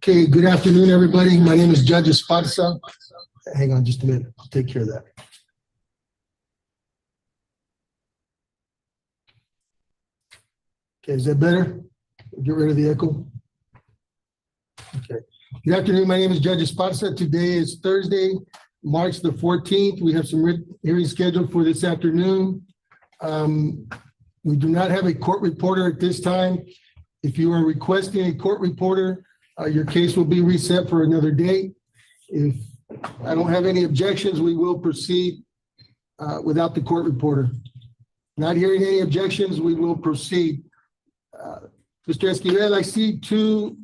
Okay, good afternoon, everybody. My name is Judge Esparza. Hang on just a minute. I'll take care of that. Okay, is that better? Get rid of the echo. Okay. Good afternoon. My name is Judge Esparza. Today is Thursday, March the 14th. We have some hearings scheduled for this afternoon. We do not have a court reporter at this time. If you are requesting a court reporter, your case will be reset for another date. If I don't have any objections, we will proceed without the court reporter. Not hearing any objections, we will proceed. Mr. Esquivel, I see two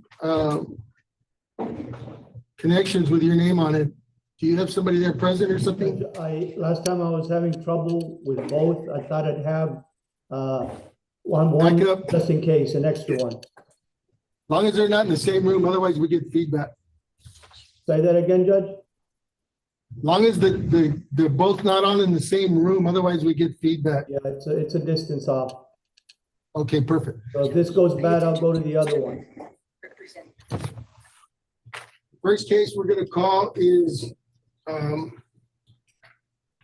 connections with your name on it. Do you have somebody there present or something? Last time I was having trouble with both. I thought I'd have one Back up. just in case, an extra one. As long as they're not in the same room, otherwise we get feedback. Say that again, Judge? As long as they're both not on in the same room, otherwise we get feedback. Yeah, it's a distance off. Okay, perfect. So if this goes bad, I'll go to the other one. First case we're gonna call is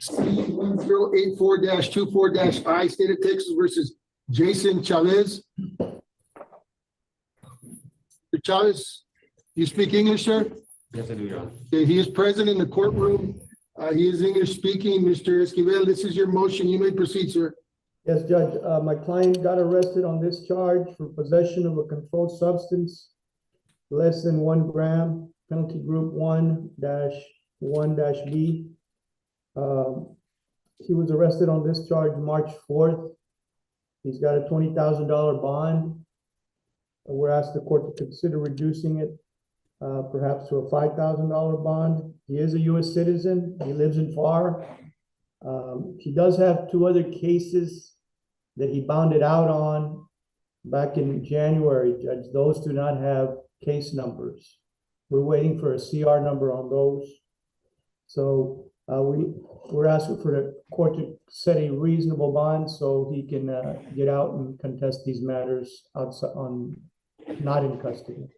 C-1084-24-I, State of Texas versus Jason Chavez. Mr. Chavez, you speak English, sir? Yes, I do, Your Honor. Okay, he is present in the courtroom. He is English speaking. Mr. Esquivel, this is your motion. You may proceed, sir. Yes, Judge, my client got arrested on this charge for possession of a controlled substance less than 1 gram, penalty group 1-1-B. He was arrested on this charge March 4th. He's got a $20,000 bond. We're asked the court to consider reducing it perhaps to a $5,000 bond. He is a U.S. citizen. He lives in FAR. He does have 2 other cases that he bonded out on back in January, Judge. Those do not have case numbers. We're waiting for a CR number on those. So we're asking for the court to set a reasonable bond so he can get out and contest these matters outside not in custody.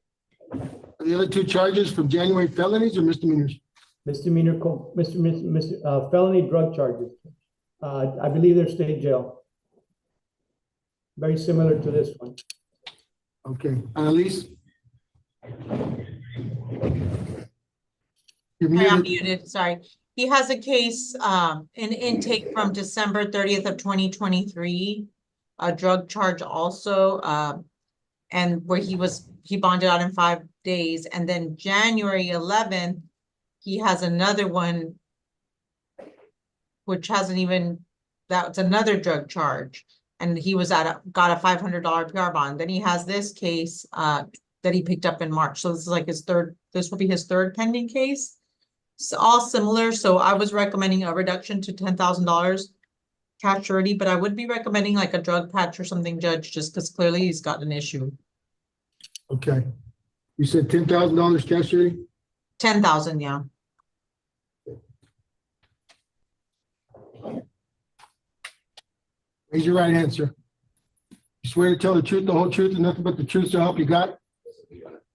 Are the other 2 charges from January felonies or misdemeanors? Misdemeanor, felony drug charges. I believe they're state jail. Very similar to this one. Okay, Annalise? You're Hi, I'm muted. muted, sorry. He has a case, an intake from December 30th of 2023, a drug charge also, and where he bonded out in 5 days. And then January 11th, he has another one, which hasn't even, that's another drug charge. And he was got a $500 PR bond. Then he has this case that he picked up in March. So this is like his third, this will be his third pending case. It's all similar. So I was recommending a reduction to $10,000 cash surety, but I would be recommending like a drug patch or something, Judge, just because clearly he's got an issue. Okay. You said $10,000 cash surety? 10,000, yeah. Raise your right hand, sir. You swear to tell the truth, the whole truth, and nothing but the truth to help you God?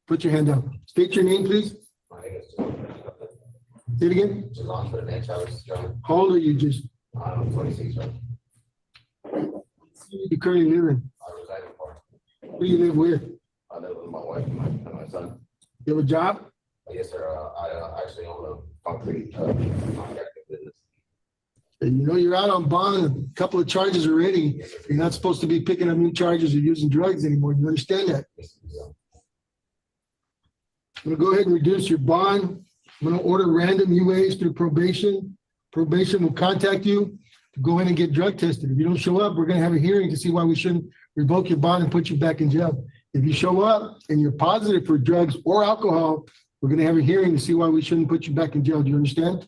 Put your hand down. State your name, please. My name is Say it again. Jalon for the name, Chavez, John. How old are you? Just I'm 26, right? you currently live in? I reside in Park. Where do you live with? I live with my wife and my son. You have a job? Yes, sir. I actually own a concrete contracting business. And you know you're out on bond, a couple of charges already. You're not supposed to be picking up new charges or using drugs anymore. You understand that? Yes, yeah. I'm gonna go ahead and reduce your bond. I'm gonna order random UAs through probation. Probation will contact you to go in and get drug tested. If you don't show up, we're gonna have a hearing to see why we shouldn't revoke your bond and put you back in jail. If you show up and you're positive for drugs or alcohol, we're gonna have a hearing to see why we shouldn't put you back in jail. Do you understand?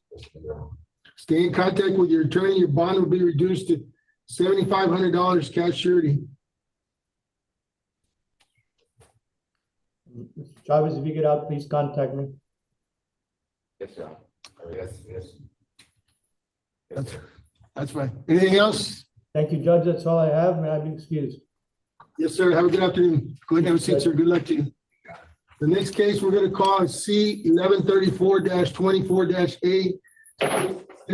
Stay in contact with your attorney. Your bond will be reduced to $7,500 cash surety. Mr. Chavez, if you get out, please contact me. Yes, sir. Yes, yes. Yes, sir. That's fine. Anything else? Thank you, Judge. That's all I have. May I be excused? Yes, sir. Have a good afternoon. Go ahead and have a seat, sir. Good luck to you. The next case we're gonna call is C-1134-24-A,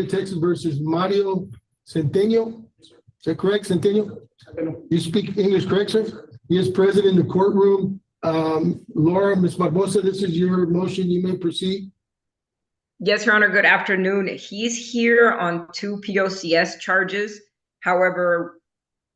Texas versus Mario Centeno. Is that correct, Centeno? You speak English, correct, sir? He is present in the courtroom. Laura, Ms. Barbosa, this is your motion. You may proceed. Yes, Your Honor, good afternoon. He's here on 2 POCS charges. However,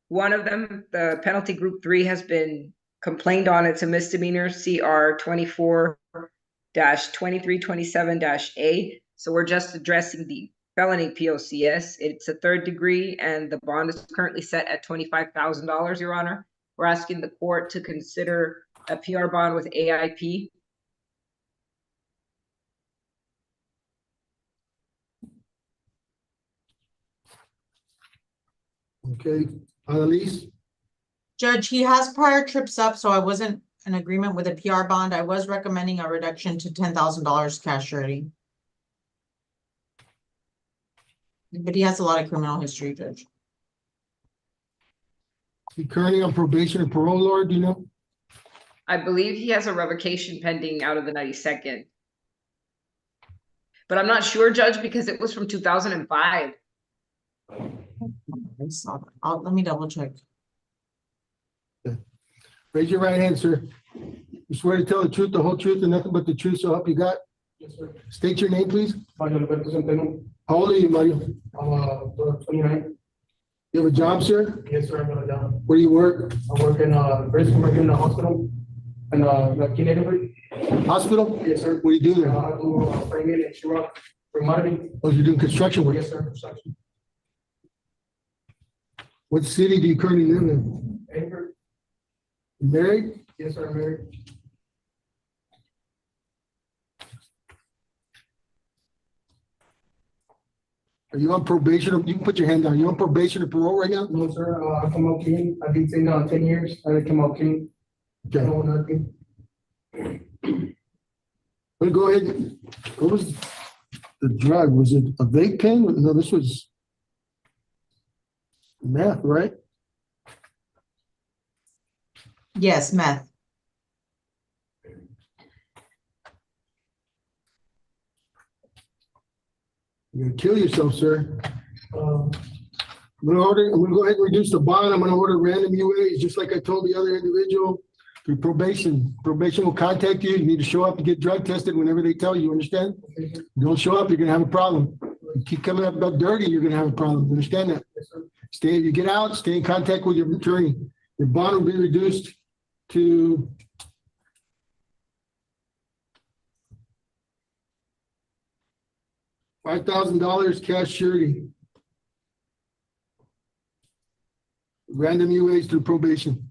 one of them, the penalty group 3, has been complained on. It's a misdemeanor, CR 24-2327-A. So we're just addressing the felony POCS. It's a 3rd degree and the bond is currently set at $25,000, Your Honor. We're asking the court to consider a PR bond with AIP. Okay, Annalise? Judge, he has prior trips up, so I wasn't in agreement with a PR bond. I was recommending a reduction to $10,000 cash surety. But he has a lot of criminal history, Judge. He currently on probation and parole, Laura, do you know? I believe he has a revocation pending out of the 92nd. But I'm not sure, Judge, because it was from 2005. I saw that. Let me double check. Raise your right hand, sir. You swear to tell the truth, the whole truth, and nothing but the truth, so help you God? Yes, sir. State your name, please. Mario Alberto Centeno. How old are you, Mario? I'm 29. You have a job, sir? Yes, sir. I'm gonna job. Where do you work? I work in first I'm working in a hospital and like in Hospital? Yes, sir. What do you do there? I do framing and sheetrock remodeling. Oh, you're doing construction work? Yes, sir. Construction. What city do you currently live in? Anchor. You married? Yes, sir. I'm married. Are you on probation? You can put your hand down. Are you on probation or parole right now? No, sir. I come out clean. I've been saying 10 years. I came out clean. Okay. No, nothing. Well, go ahead. What was the drug? Was it a vape pen? No, this was meth, right? Yes, meth. You're gonna kill yourself, sir. Um, I'm gonna go ahead and reduce the bond. I'm gonna order random UAs, just like I told the other individual. Through probation. Probation will contact you. You need to show up and get drug tested whenever they tell you, understand? okay, sir. You don't show up, you're gonna have a problem. You keep coming up about dirty, you're gonna have a problem. Understand that? Yes, sir. You get out, stay in contact with your attorney. Your bond will be reduced to $5,000 cash surety. Random UAs through probation.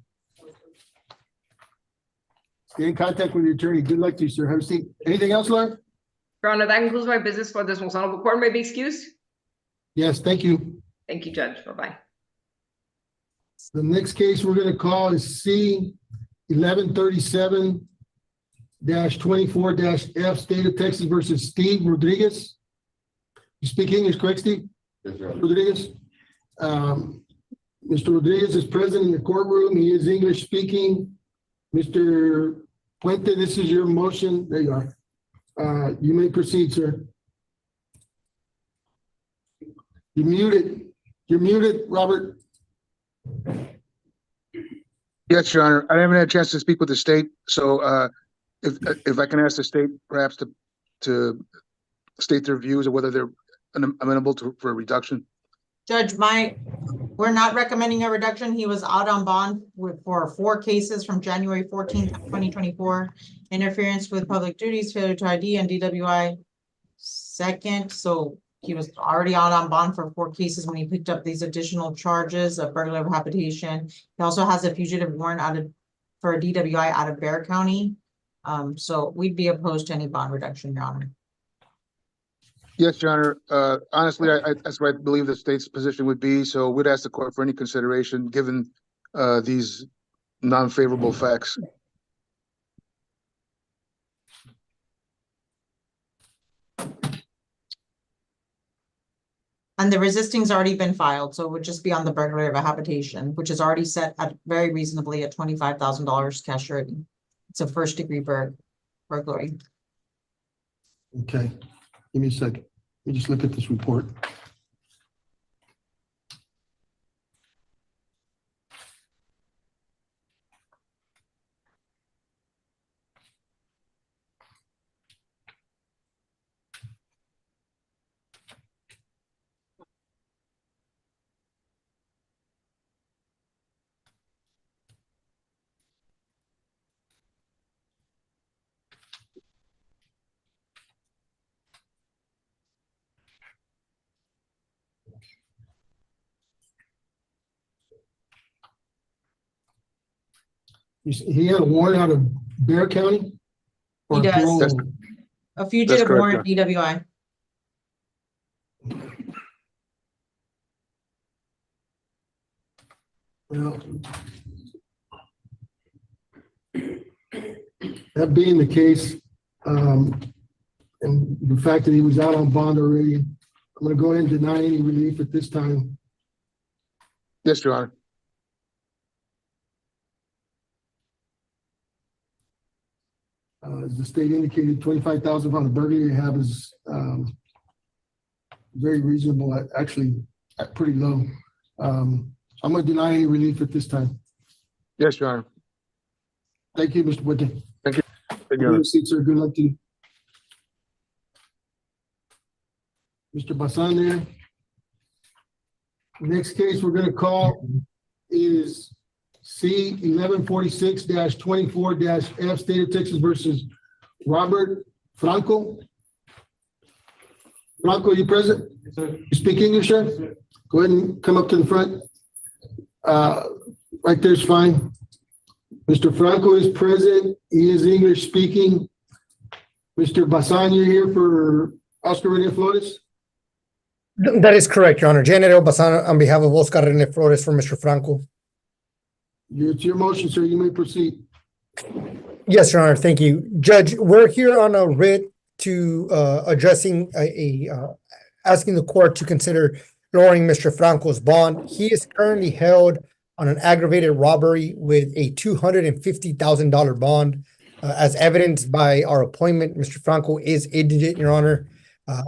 Stay in contact with your attorney. Good luck to you, sir. Have a seat. Anything else, Laura? Your Honor, that concludes my business for this most honorable court. May I be excused? Yes, thank you. Thank you, Judge. Bye-bye. The next case we're gonna call is C-1137-24-F, State of Texas versus Steve Rodriguez. You speak English, correct, Steve? Yes, sir. Rodriguez? Mr. Rodriguez is present in the courtroom. He is English speaking. Mr. Puente, this is your motion. There you are. You may proceed, sir. You're muted. You're muted, Robert. Yes, Your Honor. I haven't had a chance to speak with the state, so if I can ask the state perhaps to state their views of whether they're amenable for a reduction. Judge, we're not recommending a reduction. He was out on bond for 4 cases from January 14th, 2024. Interference with public duties, failure to ID, and DWI second. So he was already out on bond for 4 cases when he picked up these additional charges of burglary of habitation. He also has a fugitive warrant for a DWI out of Bexar County. So we'd be opposed to any bond reduction, Your Honor. Yes, Your Honor. Honestly, that's what I believe the state's position would be. So we'd ask the court for any consideration given these non-favorable facts. And the resisting's already been filed, so it would just be on the burglary of a habitation, which is already set at very reasonably at $25,000 cash surety. It's a 1st-degree burg. burglary. Okay, give me a second. Let me just look at this report. He had a warrant out of Bear County? Or He does. parole? A fugitive correct, warrant, DWI. Well, that being the case, and the fact that he was out on bond already, I'm gonna go ahead and deny any relief at this time. Yes, Your Honor. As the state indicated, 25,000 on the burglary you have is, very reasonable, actually, pretty low. I'm gonna deny any relief at this time. Yes, Your Honor. Thank you, Mr. Whitten. Thank you, Your Honor. Sir, good luck to you. Mr. Basan there. Next case we're gonna call is C-1146-24-F, State of Texas versus Robert Franco. Franco, you present? You speak English, sir? Go ahead and come up to the front. Right there's fine. Mr. Franco is present. He is English speaking. Mr. Basan, you're here for Oscar Rene Flores? That is correct, Your Honor. Janet Basan on behalf of Oscar Rene Flores for Mr. Franco. It's your motion, sir. You may proceed. Yes, Your Honor. Thank you. Judge, we're here on a writ to addressing asking the court to consider lowering Mr. Franco's bond. He is currently held on an aggravated robbery with a $250,000 bond. As evidenced by our appointment, Mr. Franco is indigent, Your Honor.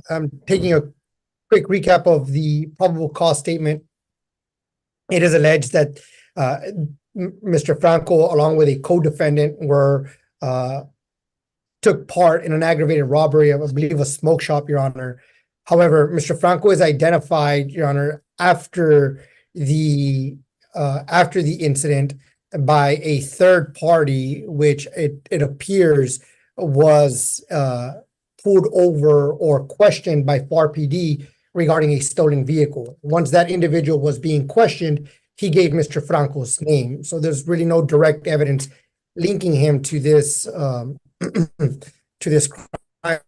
I'm taking a quick recap of the probable cause statement. It is alleged that Mr. Franco, along with a co-defendant, took part in an aggravated robbery of, I believe, a smoke shop, Your Honor. However, Mr. Franco is identified, Your Honor, after the incident by a third party, which it appears was pulled over or questioned by FAR PD regarding a stolen vehicle. Once that individual was being questioned, he gave Mr. Franco's name. So there's really no direct evidence linking him to this to this crime.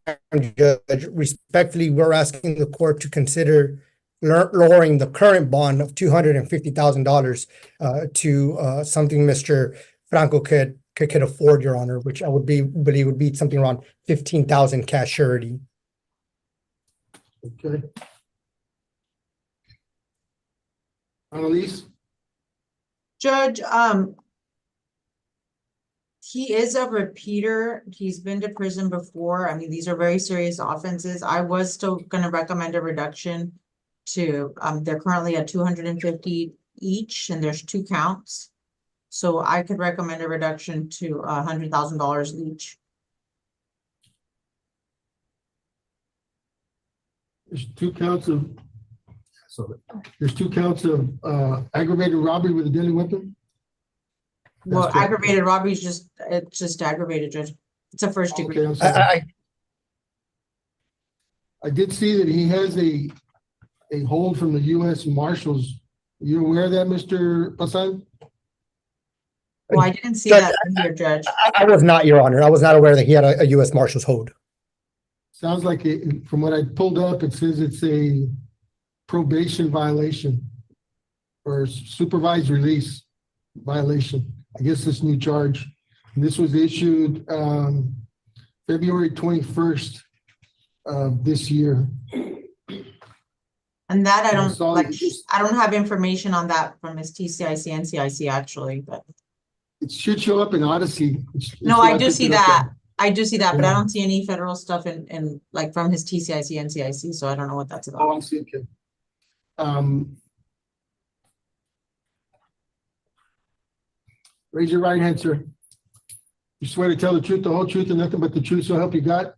Judge, respectfully, we're asking the court to consider lowering the current bond of $250,000 to something Mr. Franco could afford, Your Honor, which I believe would be something around $15,000 cash surety. Okay. Annalise? Judge, he is a repeater. He's been to prison before. I mean, these are very serious offenses. I was still gonna recommend a reduction to, they're currently at 250 each, and there's 2 counts. So I could recommend a reduction to $100,000 each. There's 2 counts of aggravated robbery with a deadly weapon? Well, That's correct. aggravated robbery is it's just aggravated, Judge. It's a first degree. Okay, I'm sorry. I I did see that he has a hold from the U.S. Marshals. You aware of that, Mr. Basan? Well, I didn't see Judge, that in here, Judge. I was not, Your Honor. I was not aware that he had a U.S. Marshal's hold. Sounds like it, from what I pulled up, it says it's a probation violation or supervised release violation. I guess this new charge. And this was issued February 21st of this year. And that I I don't saw like, it just- I don't have information on that from his TCIC, NCIC actually, but It should show up in Odyssey. no, I do see that. I do see that, but I Yeah. don't see any federal stuff in like from his TCIC, NCIC, so I don't know what that's Oh, about. I see, okay. Raise your right hand, sir. You swear to tell the truth, the whole truth, and nothing but the truth, so help you God?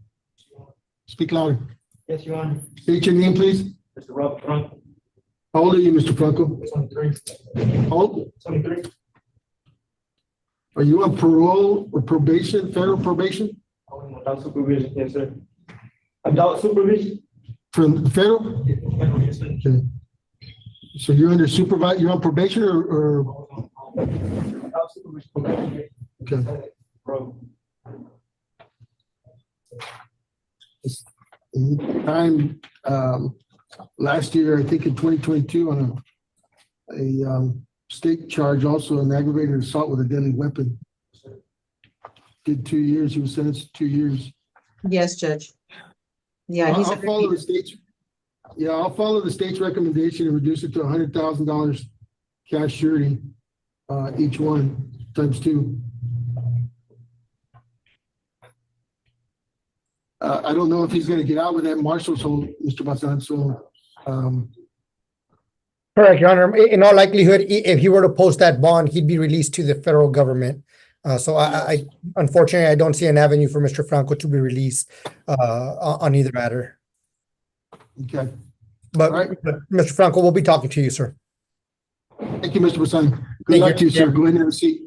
Speak louder. Yes, Your Honor. State your name, please. Mr. Rob Franco, How old are you, Mr. Franco? 23, How old? 23. Are you on parole or probation, federal probation? Adult supervision, yes, sir. Adult supervision? From the federal? Yes, sir. Okay. So you're under supervised, you're on probation or, Adult supervision. okay. Bro. Time, last year, I think in 2022, on a state charge, also an aggravated assault with a deadly weapon. Did 2 years, he was sentenced to 2 years. Yes, Judge. Yeah, I'll he's. I'll follow the state's, yeah, I'll follow the state's recommendation and reduce it to $100,000 cash surety, each one, times 2. I don't know if he's gonna get out with that marshal's hold, Mr. Basan, so, Correct, Your Honor. In all likelihood, if he were to post that bond, he'd be released to the federal government. So I unfortunately, I don't see an avenue for Mr. Franco to be released on either matter. okay. But All right. Mr. Franco, we'll be talking to you, sir. Thank you, Mr. Basan. Good Thank luck to you. you, sir. Go ahead and have a seat.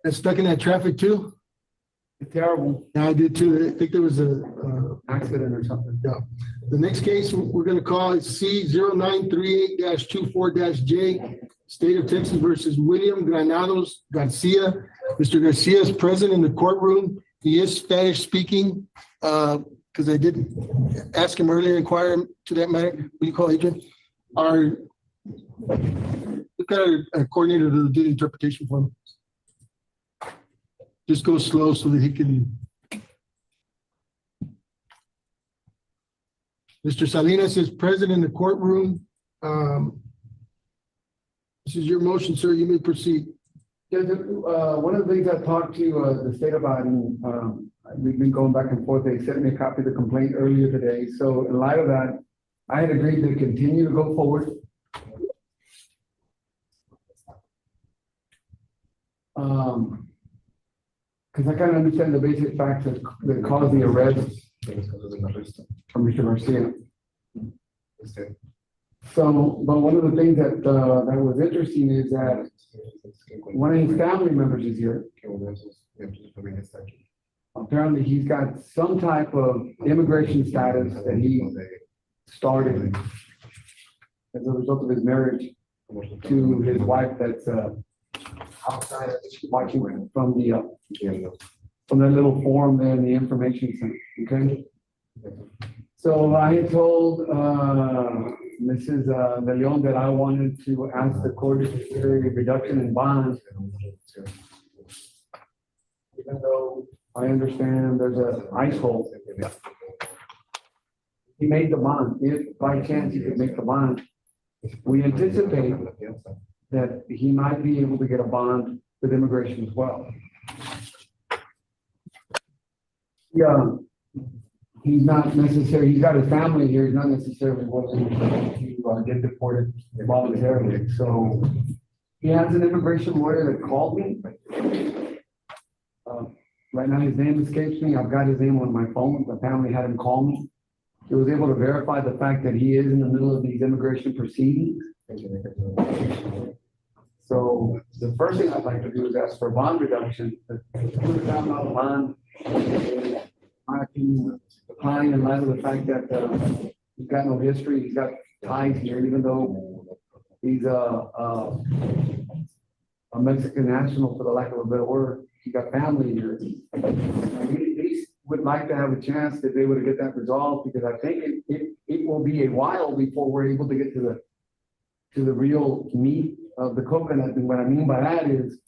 Got stuck in that traffic too? Terrible Yeah, I did too. I think there was a, accident or something. yeah. The next case we're gonna call is C-0938-24-J, State of Texas versus William Granados Garcia. Mr. Garcia is present in the courtroom. He is Spanish speaking, because I did ask him earlier, inquire him to that matter. Will you call Adrian? We've got a coordinator to do the interpretation for him. Just go slow so that he can. Mr. Salinas is present in the courtroom. This is your motion, sir. You may proceed. One of the things I talked to the state about, and we've been going back and forth, they sent me a copy of the complaint earlier today. So in light of that, I had agreed to continue to go forward. Because I kind of understand the basic facts that caused the arrest from Mr. Garcia. So, but one of the things that that was interesting is that one of his family members is here. Apparently, he's got some type of immigration status that he started as a result of his marriage to his wife that's outside watching from that little form there in the information center, okay? So I had told Mrs. De Leon that I wanted to ask the court to consider a reduction in bond. Even though I understand there's a ice hole. He made the bond. If by chance he could make the bond, we anticipate that he might be able to get a bond with immigration as well. Yeah, he's not necessarily, he's got his family here, he's not necessarily wanting to get deported voluntarily. So he has an immigration lawyer that called me. Right now his name escapes me. I've got his name on my phone. The family had him call me. He was able to verify the fact that he is in the middle of these immigration proceedings. So the first thing I'd like to do is ask for a bond reduction. $200,000 bond. My opinion, applying in light of the fact that he's got no history, he's got ties here, even though he's a Mexican national, for the lack of a better word. He got family here. I really would like to have a chance to be able to get that resolved, because I think it will be a while before we're able to get to the real meat of the coconut. And what I mean by that is,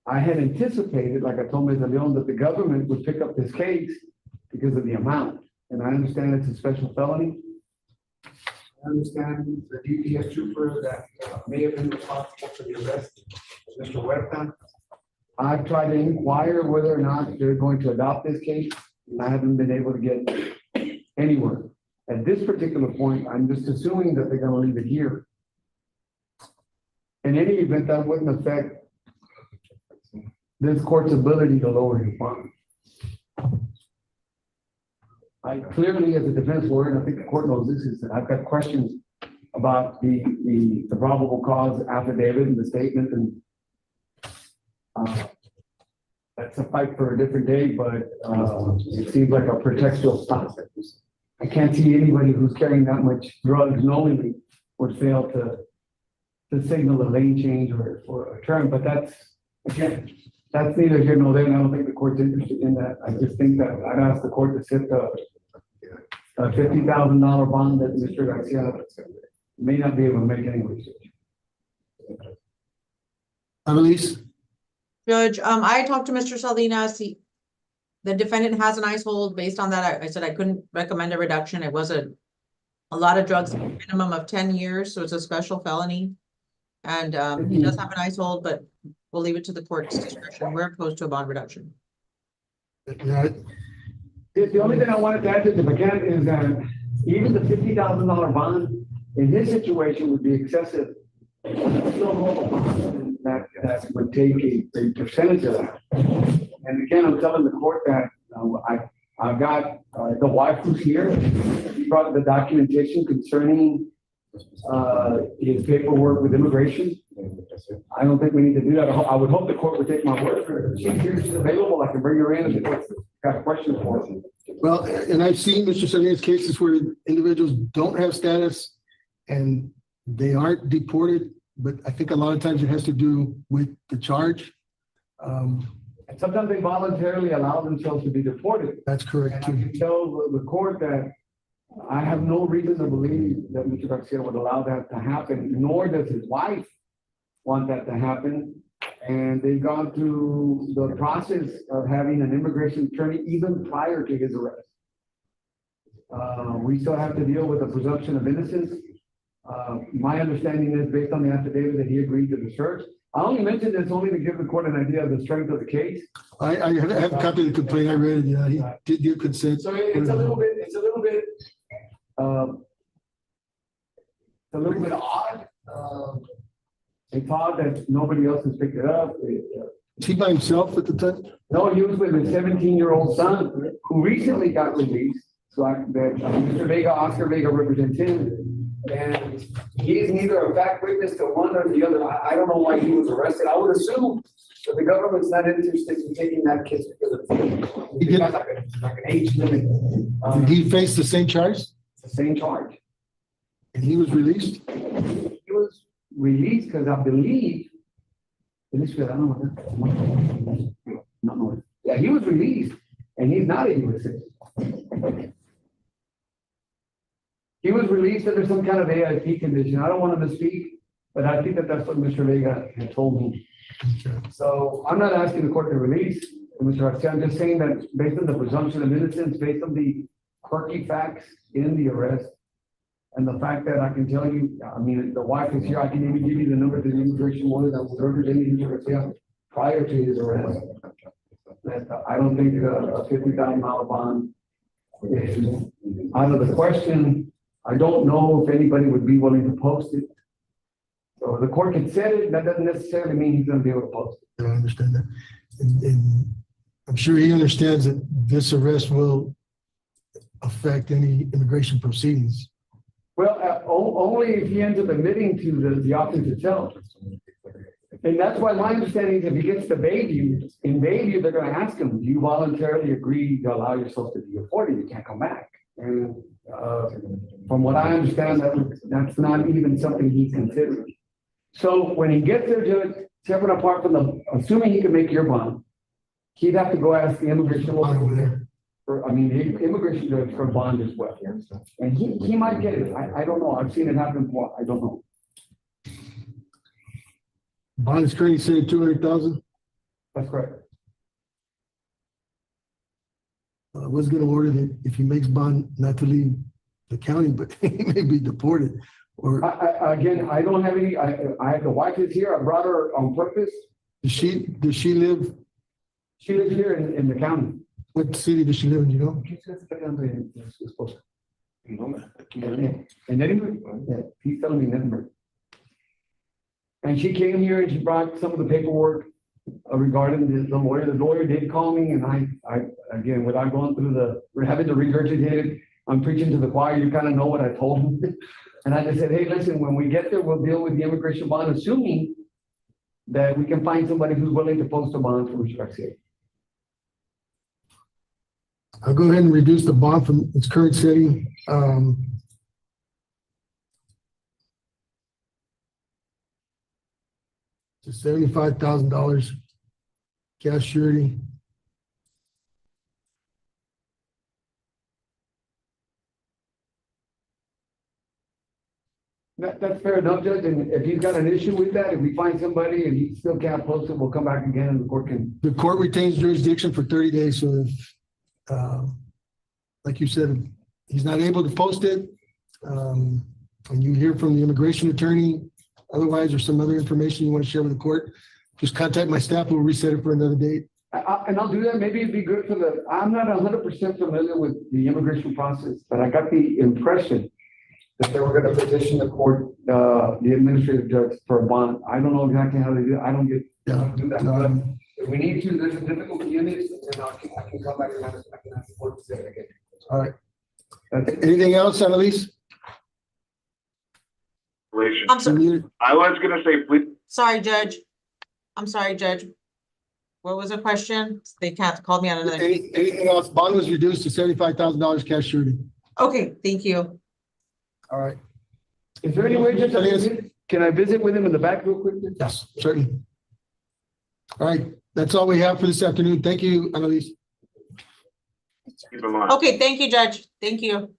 I had anticipated, like I told Ms. Leon, that the government would pick up this case because of the amount. And I understand it's a special felony. I understand the DPS trooper that may have been responsible for the arrest of Mr. Huerta I've tried to inquire whether or not they're going to adopt this case, and I haven't been able to get anywhere. At this particular point, I'm just assuming that they're gonna leave it here. In any event, that wouldn't affect this court's ability to lower your bond. I clearly, as a defense lawyer, and I think the court knows this, is that I've got questions about the probable cause affidavit and the statement, and that's a fight for a different day, but it seems like a pretextual stop. I can't see anybody who's carrying that much drugs knowingly would fail to signal a lane change or a turn, but that's, again, that's neither here nor there, and I don't think the court's interested in that. I just think that I'd ask the court to set a $50,000 bond that Mr. Garcia may not be able to make any research. Annalise? Judge, I talked to Mr. Salinas, the defendant has an ICE hold. Based on that, I said I couldn't recommend a reduction. It was a lot of drugs, minimum of 10 years, so it's a special felony. And he does have an ICE hold, but we'll leave it to the court's discretion. We're opposed to a bond reduction. Yeah, The only thing I wanted to add to the McCann is that even the $50,000 bond in this situation would be excessive. That would take a percentage of that. And again, I'm telling the court that I've got the wife who's here. He brought the documentation concerning his paperwork with immigration. I don't think we need to do that. I would hope the court would take my word for it. She's here, she's available. I can bring her in if the court's got questions for her. well, and I've seen Mr. Salinas cases where individuals don't have status and they aren't deported, but I think a lot of times it has to do with the charge. And sometimes they voluntarily allow themselves to be deported. That's And correct I too. can tell the court that I have no reason to believe that Mr. Garcia would allow that to happen, nor does his wife want that to happen. And they've gone through the process of having an immigration attorney even prior to his arrest. We still have to deal with the presumption of innocence. My understanding is, based on the affidavit, that he agreed to the search. I only mentioned this only to give the court an idea of the strength of the case. I have a copy of the complaint. I read it. Yeah, he did give consent. So it's a little bit odd. It's odd that nobody else has picked it up. Was he by himself at the time? No, he was with his 17-year-old son, who recently got released. So Mr. Vega, Oscar Vega represents him. And he's neither a fact witness to one or the other. I don't know why he was arrested. I would assume that the government's not interested in taking that case because it's got like an age limit. Did he face the same charge? It's the same charge. And he was released? He was released because I believe, yeah, he was released and he's not a U.S. citizen. He was released under some kind of AIP condition. I don't want to misspeak, but I think that that's what Mr. Vega had told me. So I'm not asking the court to release Mr. Garcia. I'm just saying that based on the presumption of innocence, based on the quirky facts in the arrest, and the fact that I can tell you, I mean, the wife is here, I can even give you the number of the immigration lawyer that was representing Mr. Garcia prior to his arrest. That I don't think a $50,000 bond is out of the question. I don't know if anybody would be willing to post it. So the court can set it, that doesn't necessarily mean he's gonna be able to post it. I understand that. And I'm sure he understands that this arrest will affect any immigration proceedings. Well, only if he ends up admitting to the offense itself. And that's why my understanding is if he gets to Bayview, in Bayview, they're gonna ask him, do you voluntarily agree to allow yourself to be deported? You can't come back. And from what I understand, that's not even something he's considering. So when he gets there, Judge, separate apart from assuming he can make your bond, he'd have to go ask the immigration lawyer the immigration judge for bond as well. And he might get it. I don't know. I've seen it happen before. I don't know. Bond is currently set at 200,000. That's correct. I was gonna order that if he makes bond not to leave the county, but he may be deported or. Again, I don't have any, the wife is here. I brought her on purpose. Does she live, She lives here in the county. what city does she live in, you know? And then, yeah, he's telling me number. And she came here and she brought some of the paperwork regarding the lawyer. The lawyer did call me and I, again, without going through we're having to regurgitate it. I'm preaching to the choir. You kind of know what I told him. And I just said, hey, listen, when we get there, we'll deal with the immigration bond, assuming that we can find somebody who's willing to post a bond for Mr. Garcia. I'll go ahead and reduce the bond from its current setting. To $75,000 cash surety. That's fair enough, Judge, and if he's got an issue with that, if we find somebody and he still can't post it, we'll come back again and the court can. The court retains jurisdiction for 30 days, so if, like you said, he's not able to post it, and you hear from the immigration attorney, otherwise, there's some other information you want to share with the court, just contact my staff, we'll reset it for another date. And I'll do that. Maybe it'd be good I'm not 100% familiar with the immigration process, but I got the impression that they were going to petition the court, the administrative judge for a bond. I don't know exactly how they do it. I don't get to do that. But if we need to, there's a difficulty in it, and I can come back and I can ask the court to say it again. All right. That's it. Anything else, Annalise? I'm sorry, I was gonna say, please, sorry, Judge. I'm sorry, Judge. What was the question? They can't call me on another. Anything else? Bond was reduced to $75,000 cash surety. Okay, thank you. All right. Is there any way, Judge, can I visit with him in the back real quick? Yes, certainly. All right, that's all we have for this afternoon. Thank you, Annalise. keep in mind. Okay, thank you, Judge. Thank you.